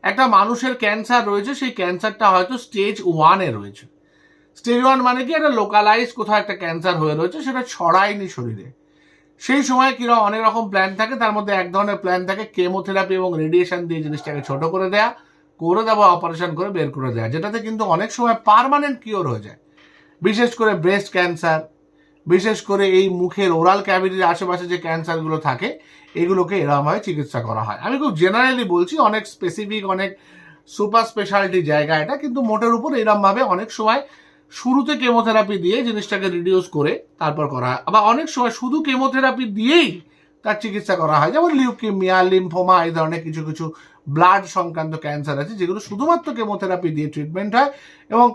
একটা মানুষের ক্যান্সার রয়েছে, সেই ক্যান্সারটা হয়তো স্টেজ 1-এ রয়েছে। স্টেজ 1 মানে কি, একটা লোকালাইজ কোথাও একটা ক্যান্সার হয়ে রয়েছে, সেটা ছড়ায়নি শরীরে। সেই সময় কিরকম অনেক রকম প্ল্যান থাকে, তার মধ্যে এক ধরনের প্ল্যান থাকে কেমোথেরাপি এবং রেডিয়েশন দিয়ে জিনিসটাকে ছোট করে দেয়া, করে দেওয়া, অপারেশন করে বের করে দেওয়া, যেটাতে কিন্তু অনেক সময় পার্মানেন্ট কিওর হয়ে যায়। বিশেষ করে ব্রেস্ট ক্যান্সার, বিশেষ করে এই মুখের ওরাল ক্যাভিটির আশেপাশে যে ক্যান্সারগুলো থাকে, এগুলোকে এরকমভাবে চিকিৎসা করা হয়। আমি খুব জেনারেলি বলছি, অনেক স্পেসিফিক, অনেক সুপার স্পেশালিটি জায়গা এটা, কিন্তু মোটের উপর এরকমভাবে অনেক সময় শুরুতে কেমোথেরাপি দিয়ে জিনিসটাকে রিডিউস করে তারপর করা হয়। আবার অনেক সময় শুধু কেমোথেরাপি দিয়েই তার চিকিৎসা করা হয়, যেমন লিউকেমিয়া, লিম্ফোমা, এই ধরনের কিছু কিছু ব্লাড সংক্রান্ত ক্যান্সার আছে যেগুলো শুধুমাত্র কেমোথেরাপি দিয়ে ট্রিটমেন্ট হয়। এবং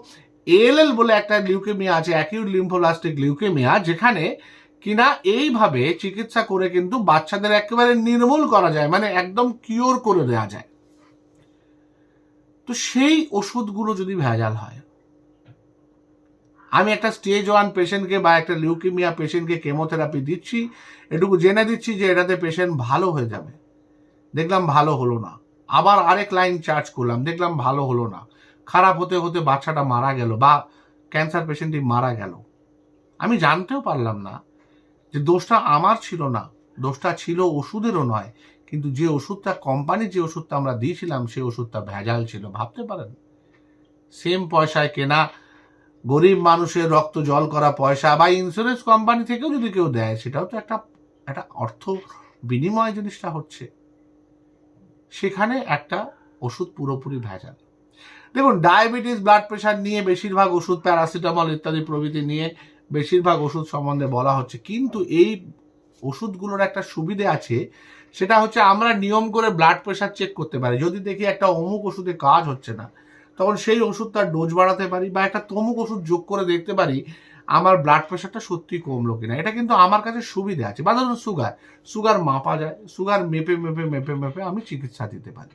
এএলএল বলে একটা লিউকেমিয়া আছে, অ্যাকিউট লিম্ফোব্লাস্টিক লিউকেমিয়া, যেখানে কিনা এইভাবে চিকিৎসা করে কিন্তু বাচ্চাদের একেবারে নির্মূল করা যায়, মানে একদম কিওর করে দেওয়া যায়। তো সেই ওষুধগুলো যদি ভেজাল হয়, আমি একটা স্টেজ 1 পেশেন্টকে বা একটা লিউকেমিয়া পেশেন্টকে কেমোথেরাপি দিচ্ছি, এটুকু জেনে দিচ্ছি যে এটাতে পেশেন্ট ভালো হয়ে যাবে, দেখলাম ভালো হলো না, আবার আরেক লাইন চার্জ করলাম, দেখলাম ভালো হলো না, খারাপ হতে হতে বাচ্চাটা মারা গেল বা ক্যান্সার পেশেন্টটি মারা গেল। আমি জানতেও পারলাম না যে দোষটা আমার ছিল না, দোষটা ছিল ওষুধেরও নয়, কিন্তু যে ওষুধটা কোম্পানি, যে ওষুধটা আমরা দিয়েছিলাম, সেই ওষুধটা ভেজাল ছিল। ভাবতে পারেন, সেম পয়সায় কেনা, গরিব মানুষের রক্ত জল করা পয়সা, বা ইন্স্যুরেন্স কোম্পানি থেকেও যদি কেউ দেয়, সেটাও তো একটা একটা অর্থ বিনিময় জিনিসটা হচ্ছে। সেখানে একটা ওষুধ পুরোপুরি ভেজাল। দেখুন, ডায়াবেটিস, ব্লাড প্রেশার নিয়ে বেশিরভাগ ওষুধ, প্যারাসিটামল ইত্যাদি প্রভৃতি নিয়ে বেশিরভাগ ওষুধ সম্বন্ধে বলা হচ্ছে, কিন্তু এই ওষুধগুলোর একটা সুবিধে আছে, সেটা হচ্ছে আমরা নিয়ম করে ব্লাড প্রেশার চেক করতে পারি। যদি দেখি একটা অমুক ওষুধে কাজ হচ্ছে না, তখন সেই ওষুধটার ডোজ বাড়াতে পারি, বা একটা তমুক ওষুধ যোগ করে দেখতে পারি আমার ব্লাড প্রেশারটা সত্যি কমলো কিনা। এটা কিন্তু আমার কাছে সুবিধা আছে। বা ধরুন সুগার মাপা যায়, সুগার মেপে মেপে মেপে মেপে আমি চিকিৎসা দিতে পারি।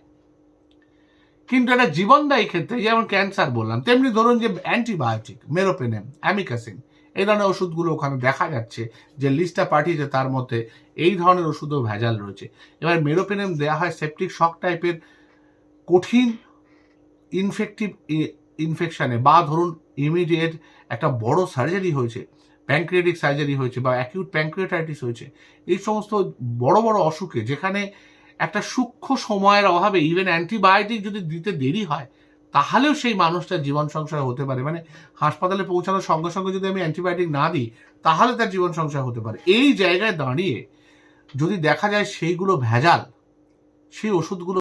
কিন্তু এটা জীবনদায়ী ক্ষেত্রে, যেমন ক্যান্সার বললাম, তেমনি ধরুন যে অ্যান্টিবায়োটিক, মেরোপেনেম, অ্যামিকাসিন, এই ধরনের ওষুধগুলো ওখানে দেখা যাচ্ছে যে লিস্টটা পাঠিয়েছে, তার মধ্যে এই ধরনের ওষুধও ভেজাল রয়েছে। এবার মেরোপেনেম দেওয়া হয় সেপটিক শক টাইপের কঠিন ইনফেক্টিভ ইনফেকশানে, বা ধরুন ইমিডিয়েট একটা বড় সার্জারি হয়েছে, প্যানক্রিয়াটিক সার্জারি হয়েছে, বা অ্যাকিউট প্যানক্রিয়াটাইটিস হয়েছে, এই সমস্ত বড় বড় অসুখে, যেখানে একটা সূক্ষ্ম সময়ের অভাবে ইভেন অ্যান্টিবায়োটিক যদি দিতে দেরি হয়, তাহলেও সেই মানুষটার জীবন সংশয় হতে পারে। মানে হাসপাতালে পৌঁছানোর সঙ্গে সঙ্গে যদি আমি অ্যান্টিবায়োটিক না দিই, তাহলে তার জীবন সংশয় হতে পারে। এই জায়গায় দাঁড়িয়ে যদি দেখা যায় সেইগুলো ভেজাল, সেই ওষুধগুলো